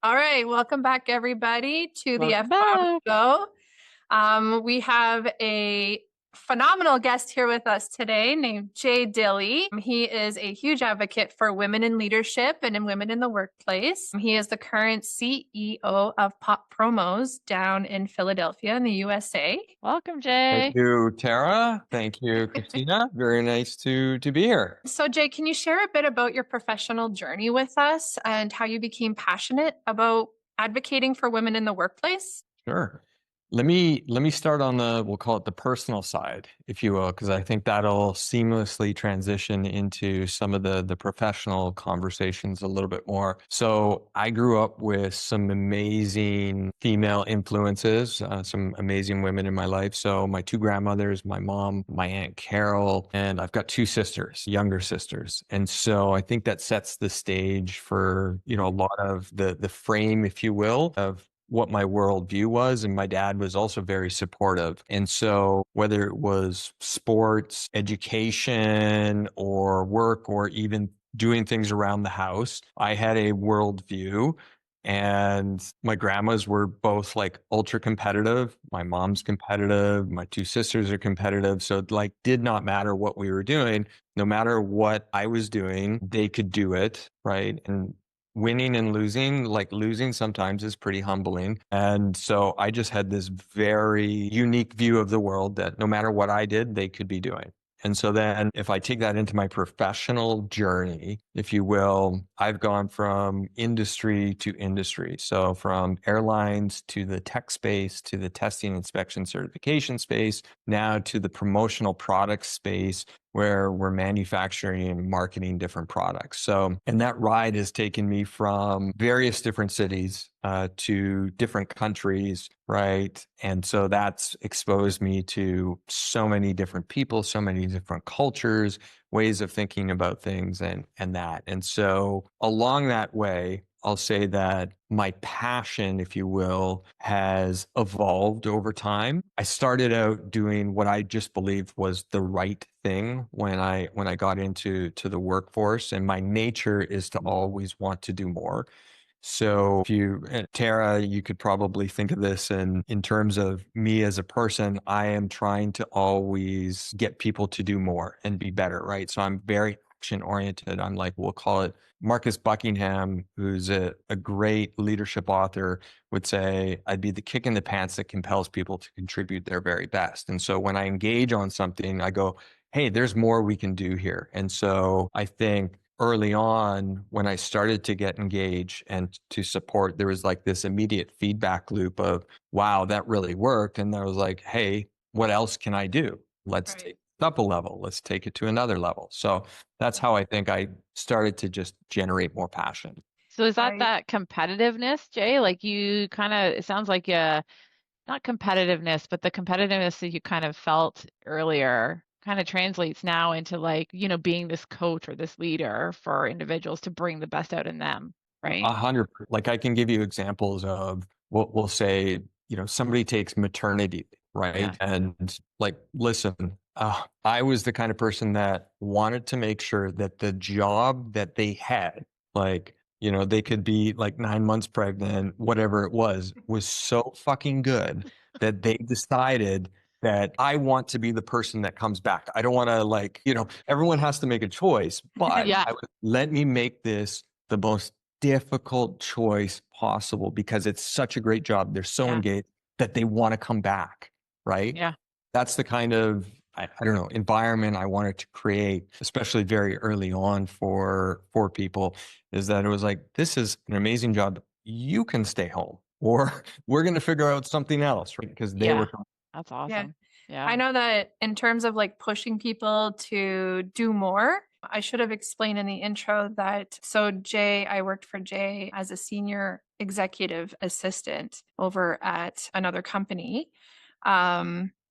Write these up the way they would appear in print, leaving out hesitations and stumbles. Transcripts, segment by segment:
All right, welcome back, everybody, to the Welcome F-Bomb back. Show. We have a phenomenal guest here with us today named Jay Dilley. He is a huge advocate for women in leadership and in women in the workplace. He is the current CEO of Pop Promos down in Philadelphia in the USA. Welcome, Thank Jay. you, Tara. Thank you, Christina. Very nice to be here. So, Jay, can you share a bit about your professional journey with us and how you became passionate about advocating for women in the workplace? Sure. Let me start on we'll call it the personal side, if you will, because I think that'll seamlessly transition into some of the professional conversations a little bit more. So I grew up with some amazing female influences, some amazing women in my life. So my two grandmothers, my mom, my Aunt Carol, and I've got two sisters, younger sisters. And so I think that sets the stage for, a lot of the frame, if you will, of what my worldview was. And my dad was also very supportive. And so whether it was sports, education, or work, or even doing things around the house, I had a worldview. And my grandmas were both like ultra competitive. My mom's competitive. My two sisters are competitive. So it like did not matter what we were doing. No matter what I was doing, they could do it. Right. And winning and losing, like losing sometimes is pretty humbling. And so I just had this very unique view of the world that no matter what I did, they could be doing. And so then if I take that into my professional journey, if you will, I've gone from industry to industry. So from airlines to the tech space, to the testing, inspection, certification space, now to the promotional product space, where we're manufacturing and marketing different products. So, and that ride has taken me from various different cities to different countries, right? And so that's exposed me to so many different people, so many different cultures, ways of thinking about things and that. And so along that way, I'll say that my passion, if you will, has evolved over time. I started out doing what I just believed was the right thing when I got into the workforce, and my nature is to always want to do more. So if Tara, you could probably think of this in terms of me as a person. I am trying to always get people to do more and be better, right? So I'm very action oriented. I'm like, we'll call it Marcus Buckingham, who's a great leadership author, would say, I'd be the kick in the pants that compels people to contribute their very best. And so when I engage on something, I go, hey, there's more we can do here. And so I think early on, when I started to get engaged and to support, there was like this immediate feedback loop of, wow, that really worked. And I was like, hey, what else can I do? Let's Right. take it up a level. Let's take it to another level. So that's how I think I started to just generate more passion. So is that Right. that competitiveness, Jay? Like you kind of, it sounds like not competitiveness, but the competitiveness that you kind of felt earlier kind of translates now into like, being this coach or this leader for individuals to bring the best out in them, right? 100. Like I can give you examples of what we'll say, somebody takes maternity, Yeah. right? And like, listen, I was the kind of person that wanted to make sure that the job that they had, like, they could be like 9 months pregnant, whatever it was so fucking good that they decided that I want to be the person that comes back. I don't want to like, everyone has to make a choice, but Yeah. let me make this the most difficult choice possible because it's such a great job. They're so Yeah. engaged that they want to come back, right? Yeah. That's the kind of, I don't know, environment I wanted to create, especially very early on for people, is that it was like, this is an amazing job. You can stay home or we're going to figure out something else, right? Because they Yeah. were, That's Yeah. awesome. I Yeah. know that in terms of like pushing people to do more, I should have explained in the intro that so Jay, I worked for Jay as a senior executive assistant over at another company.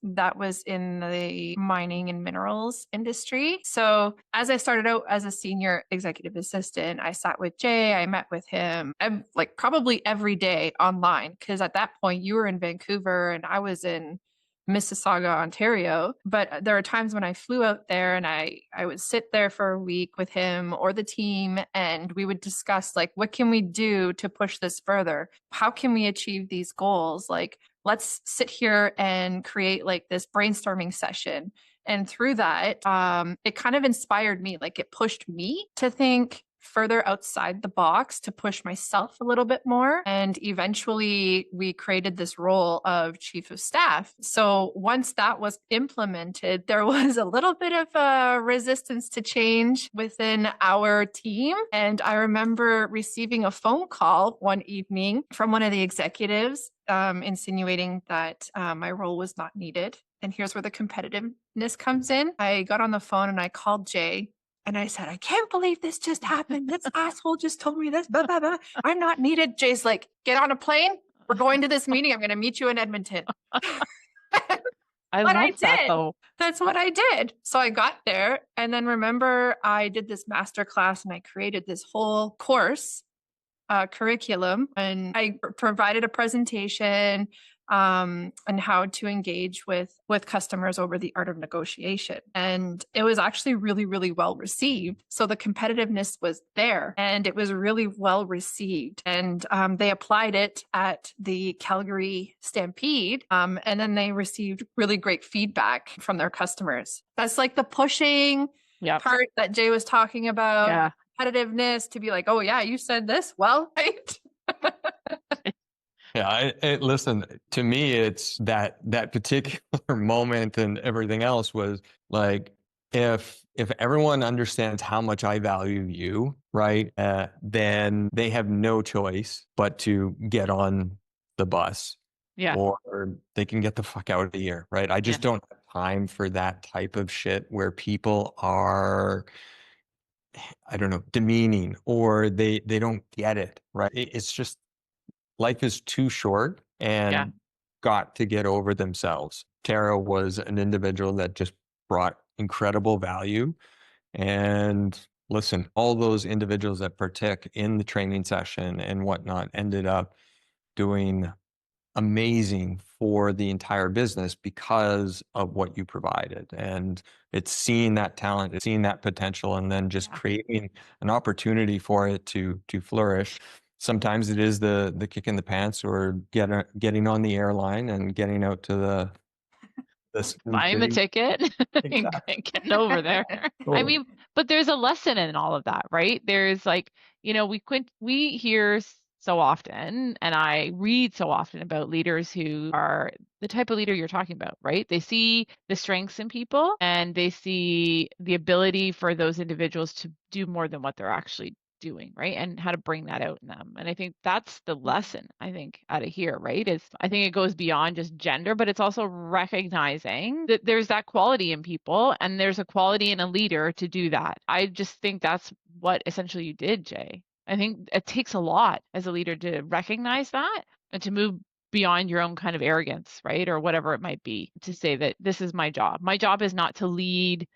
That was in the mining and minerals industry. So, as I started out as a senior executive assistant, I sat with Jay, I met with him like probably every day online because at that point you were in Vancouver and I was in Mississauga, Ontario. But there are times when I flew out there and I would sit there for a week with him or the team, and we would discuss like, what can we do to push this further? How can we achieve these goals? Like, let's sit here and create like this brainstorming session. And through that, it kind of inspired me, like it pushed me to think further outside the box, to push myself a little bit more. And eventually we created this role of chief of staff. So once that was implemented, there was a little bit of a resistance to change within our team. And I remember receiving a phone call one evening from one of the executives, insinuating that my role was not needed. And here's where the competitiveness comes in. I got on the phone and I called Jay and I said, I can't believe this just happened. This asshole just told me this. Blah, blah, blah. I'm not needed. Jay's like, get on a plane. We're going to this meeting. I'm going to meet you in Edmonton. I But I love that did. though. That's what I did. So I got there. And then remember, I did this master class and I created this whole course curriculum, and I provided a presentation on how to engage with customers over the art of negotiation, and it was actually really, really well received. So the competitiveness was there and it was really well received, and they applied it at the Calgary Stampede, and then they received really great feedback from their customers. That's like the pushing part that Jay was talking about. Yeah. Competitiveness, to be like, oh yeah, you said this, well, right? Yeah, listen, to me, it's that particular moment and everything else was like, if everyone understands how much I value you, right, then they have no choice but to get on the bus, or they can get the fuck out of here, right? I just don't have time for that type of shit where people are, I don't know, demeaning, or they don't get it, right? It's just, life is too short and got to get over themselves. Tara was an individual that just brought incredible value. And listen, all those individuals that partook in the training session and whatnot ended up doing amazing for the entire business because of what you provided. And it's seeing that talent, it's seeing that potential, and then just creating an opportunity for it to flourish. Sometimes it is the kick in the pants, or getting on the airline and getting out to the buying the ticket and getting over there. I mean, but there's a lesson in all of that, right? There's like, we hear so often, and I read so often about leaders who are the type of leader you're talking about, right? They see the strengths in people and they see the ability for those individuals to do more than what they're actually doing, right? And how to bring that out in them. And I think that's the lesson, I think, out of here, right? I think it goes beyond just gender, but it's also recognizing that there's that quality in people and there's a quality in a leader to do that. I just think that's what essentially you did, Jay. I think it takes a lot as a leader to recognize that and to move beyond your own kind of arrogance, right? Or whatever it might be, to say that this is my job. My job is not to lead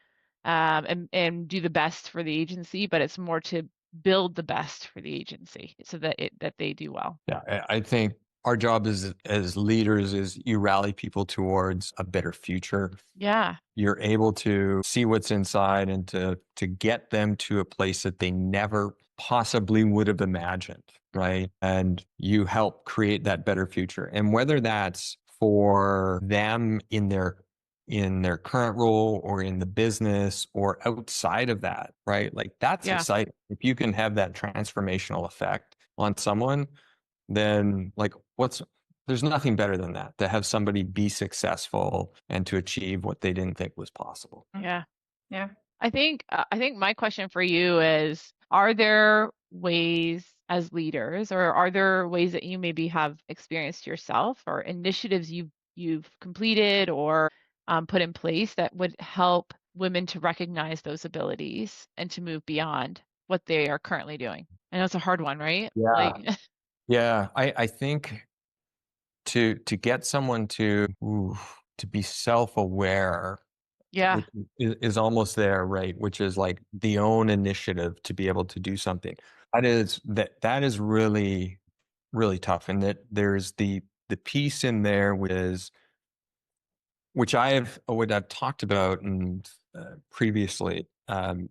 and do the best for the agency, but it's more to build the best for the agency so that they do well. Yeah, I think our job as leaders is you rally people towards a better future. Yeah. You're able to see what's inside and to get them to a place that they never possibly would have imagined, right? And you help create that better future. And whether that's for them in their current role or in the business or outside of that, right? Like that's exciting. If you can have that transformational effect on someone, then like there's nothing better than that, to have somebody be successful and to achieve what they didn't think was possible. Yeah. Yeah. I think my question for you is, are there ways as leaders, or are there ways that you maybe have experienced yourself, or initiatives you've completed or put in place that would help women to recognize those abilities and to move beyond what they are currently doing? I know it's a hard one, right? Yeah. Yeah. I think to get someone to be self-aware, which is almost there, right? Which is like the own initiative to be able to do something. That is really, really tough. And that there's the piece in there which is which what I've talked about and previously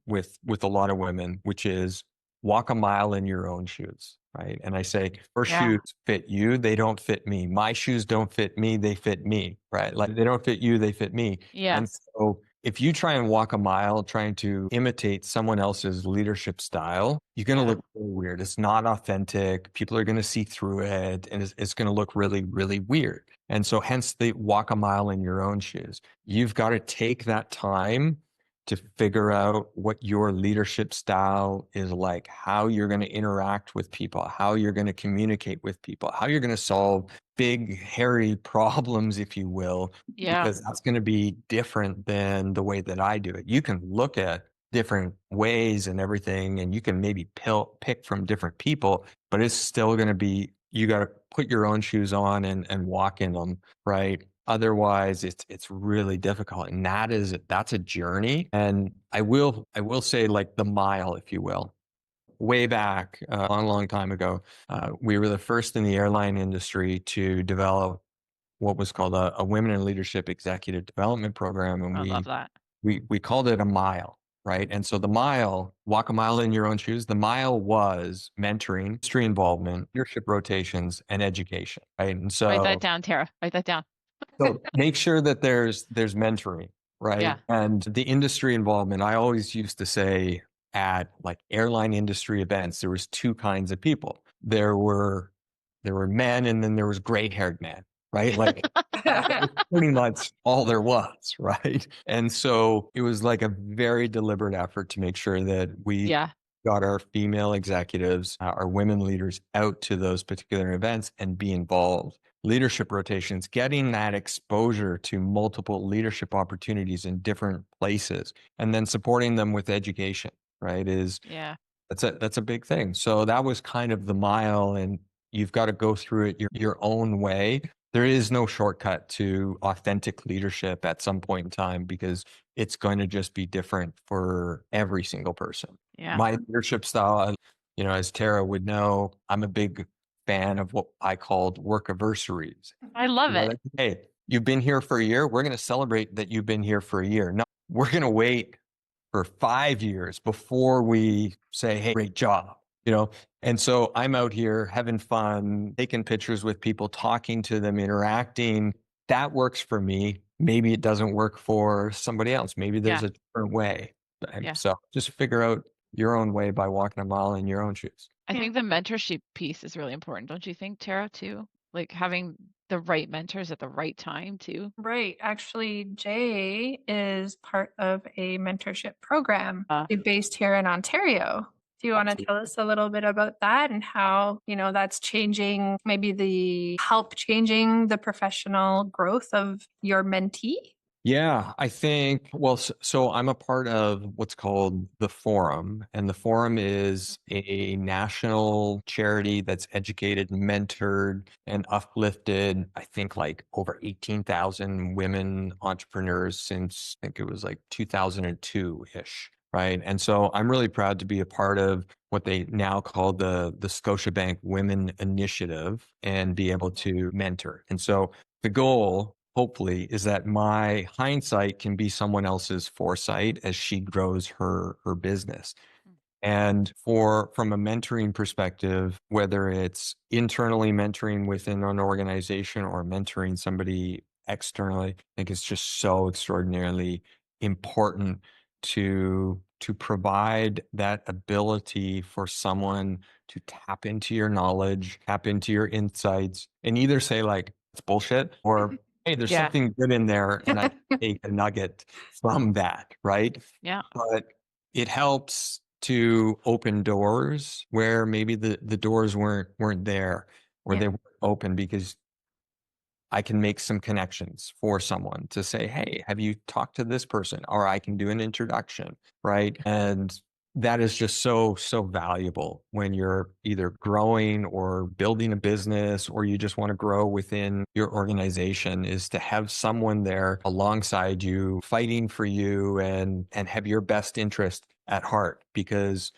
with a lot of women, which is walk a mile in your own shoes, right? And I say, your Yeah. shoes fit you, they don't fit me. My shoes don't fit me, they fit me, right? Like they don't fit you, they fit me. Yeah. And so if you try and walk a mile trying to imitate someone else's leadership style, you're going to Yeah. look really weird. It's not authentic. People are going to see through it, and it's going to look really, really weird. And so hence the walk a mile in your own shoes. You've got to take that time to figure out what your leadership style is like, how you're going to interact with people, how you're going to communicate with people, how you're going to solve big, hairy problems, if you will, Yeah. because that's going to be different than the way that I do it. You can look at different ways and everything, and you can maybe pick from different people, but it's still going to be, you got to put your own shoes on and walk in them, right? Otherwise, it's really difficult, and that's a journey. And I will say, like the mile, if you will. Way back, a long time ago, we were the first in the airline industry to develop what was called a Women in Leadership Executive Development Program, and I love that. we called it a mile, right? And so the mile, walk a mile in your own shoes. The mile was mentoring, industry involvement, leadership rotations, and education, right? And Write that so down, Tara. Write that down. make sure that there's mentoring, right? Yeah. And the industry involvement, I always used to say at like airline industry events, there was two kinds of people. There were men, and then there was gray-haired men, right? Like that was pretty much all there was, right? And so it was like a very deliberate effort to make sure that we Yeah. got our female executives, our women leaders out to those particular events and be involved. Leadership rotations, getting that exposure to multiple leadership opportunities in different places, and then supporting them with education, right? Yeah. That's a big thing. So that was kind of the mile, and you've got to go through it your own way. There is no shortcut to authentic leadership at some point in time, because it's going to just be different for every single person. Yeah. My leadership style, as Tara would know, I'm a big fan of what I called workiversaries. I love it. Like, hey, you've been here for a year. We're going to celebrate that you've been here for a year. No, we're going to wait for 5 years before we say, hey, great job, And so I'm out here having fun, taking pictures with people, talking to them, interacting. That works for me. Maybe it doesn't work for somebody else. Maybe there's Yeah. a different way. Yeah. So just figure out your own way by walking a mile in your own shoes. I think the mentorship piece is really important. Don't you think, Tara, too? Like having the right mentors at the right time, too. Right. Actually, Jay is part of a mentorship program based here in Ontario. Do you want to tell us a little bit about that and how, that's changing, maybe changing the professional growth of your mentee? Yeah, I think, well, so I'm a part of what's called the Forum, and the Forum is a national charity that's educated, mentored, and uplifted, I think, like over 18,000 women entrepreneurs since, I think it was like 2002-ish, right? And so I'm really proud to be a part of what they now call the Scotiabank Women Initiative and be able to mentor. And so the goal, hopefully, is that my hindsight can be someone else's foresight as she grows her business. And from a mentoring perspective, whether it's internally mentoring within an organization or mentoring somebody externally, I think it's just so extraordinarily important to provide that ability for someone to tap into your knowledge, tap into your insights, and either say like, it's bullshit, or hey, there's Yeah. something good in there, and I take a nugget from that, right? Yeah. But it helps to open doors where maybe the doors weren't there, or Yeah. they weren't open, because I can make some connections for someone to say, hey, have you talked to this person? Or I can do an introduction, right? And that is just so valuable when you're either growing or building a business, or you just want to grow within your organization, is to have someone there alongside you, fighting for you, and have your best interest at heart. Because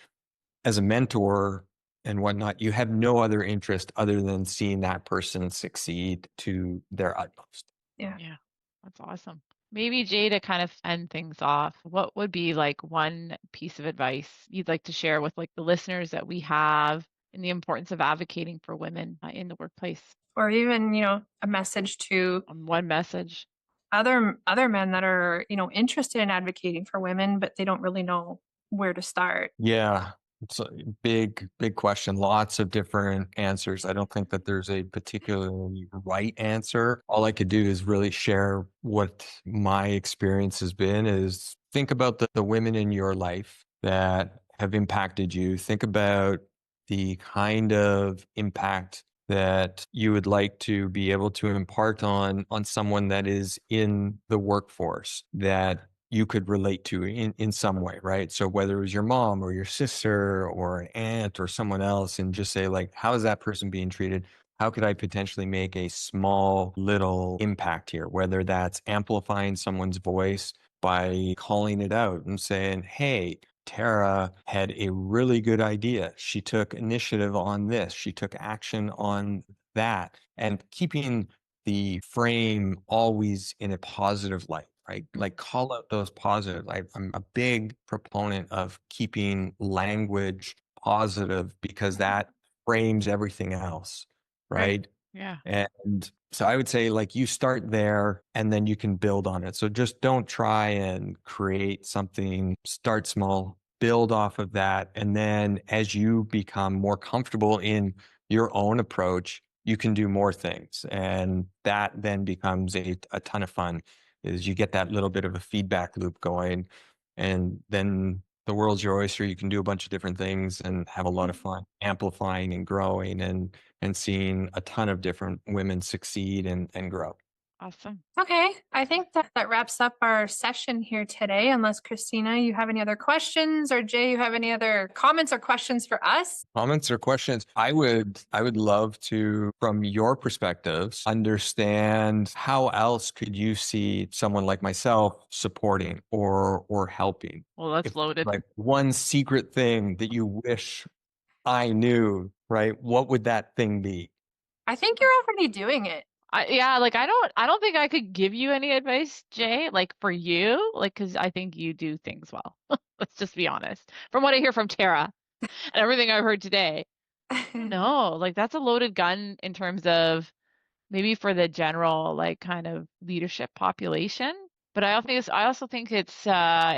as a mentor and whatnot, you have no other interest other than seeing that person succeed to their utmost. Yeah. Yeah. That's awesome. Maybe Jay, to kind of end things off, what would be like one piece of advice you'd like to share with like the listeners that we have and the importance of advocating for women in the workplace? Or even, a message to One message. other men that are, interested in advocating for women, but they don't really know where to start. Yeah, it's a big question. Lots of different answers. I don't think that there's a particularly right answer. All I could do is really share what my experience has been is think about the women in your life that have impacted you. Think about the kind of impact that you would like to be able to impart on someone that is in the workforce that you could relate to in some way, right? So whether it was your mom or your sister or an aunt or someone else, and just say like, how is that person being treated? How could I potentially make a small little impact here? Whether that's amplifying someone's voice by calling it out and saying, hey, Tara had a really good idea. She took initiative on this. She took action on that, and keeping the frame always in a positive light, right? Like call out those positives. I'm a big proponent of keeping language positive because that frames everything else, Right. right? Yeah. And so I would say like you start there and then you can build on it. So just don't try and create something, start small, build off of that. And then as you become more comfortable in your own approach, you can do more things. And that then becomes a ton of fun is you get that little bit of a feedback loop going. And then the world's your oyster. You can do a bunch of different things and have a lot of fun amplifying and growing and seeing a ton of different women succeed and grow. Awesome. Okay, I think that wraps up our session here today. Unless Christina, you have any other questions, or Jay, you have any other comments or questions for us? Comments or questions? I would love to, from your perspectives, understand how else could you see someone like myself supporting or helping? Well, that's If loaded. like one secret thing that you wish I knew, right? What would that thing be? I think you're already doing it. Yeah, like I don't think I could give you any advice, Jay, like for you, like because I think you do things well. Let's just be honest. From what I hear from Tara and everything I've heard today, no, like that's a loaded gun in terms of maybe for the general like kind of leadership population. But I also think it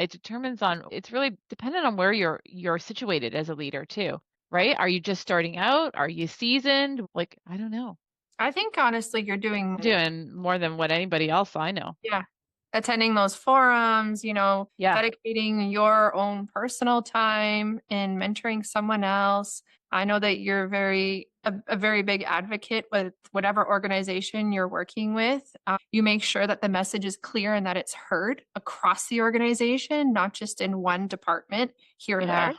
determines on it's really dependent on where you're situated as a leader too, right? Are you just starting out? Are you seasoned? Like I don't know. I think honestly, you're doing Doing more than what anybody else I know. yeah, attending those forums, Yeah. dedicating your own personal time in mentoring someone else. I know that you're a very big advocate with whatever organization you're working with. You make sure that the message is clear and that it's heard across the organization, not just in one department here or Yeah.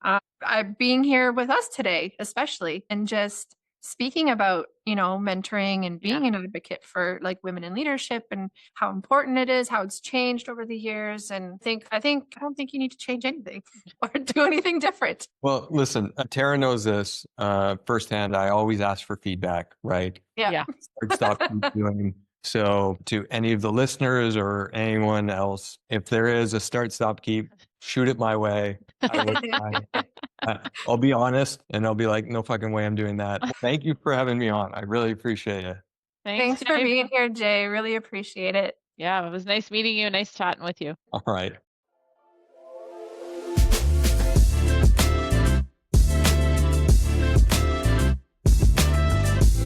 there. Being here with us today, especially, and just speaking about, mentoring and Yeah. being an advocate for like women in leadership and how important it is, how it's changed over the years. And I don't think you need to change anything or do anything different. Well, listen, Tara knows this firsthand. I always ask for feedback, right? Yeah. Yeah. Start, stop, keep doing. So, to any of the listeners or anyone else, if there is a start, stop, keep, shoot it my way. I'll be honest and I'll be like, no fucking way I'm doing that. Thank you for having me on. I really appreciate it. Thanks, Thanks for Jay. being here, Jay. Really appreciate it. Yeah, it was nice meeting you. Nice chatting with you. All right.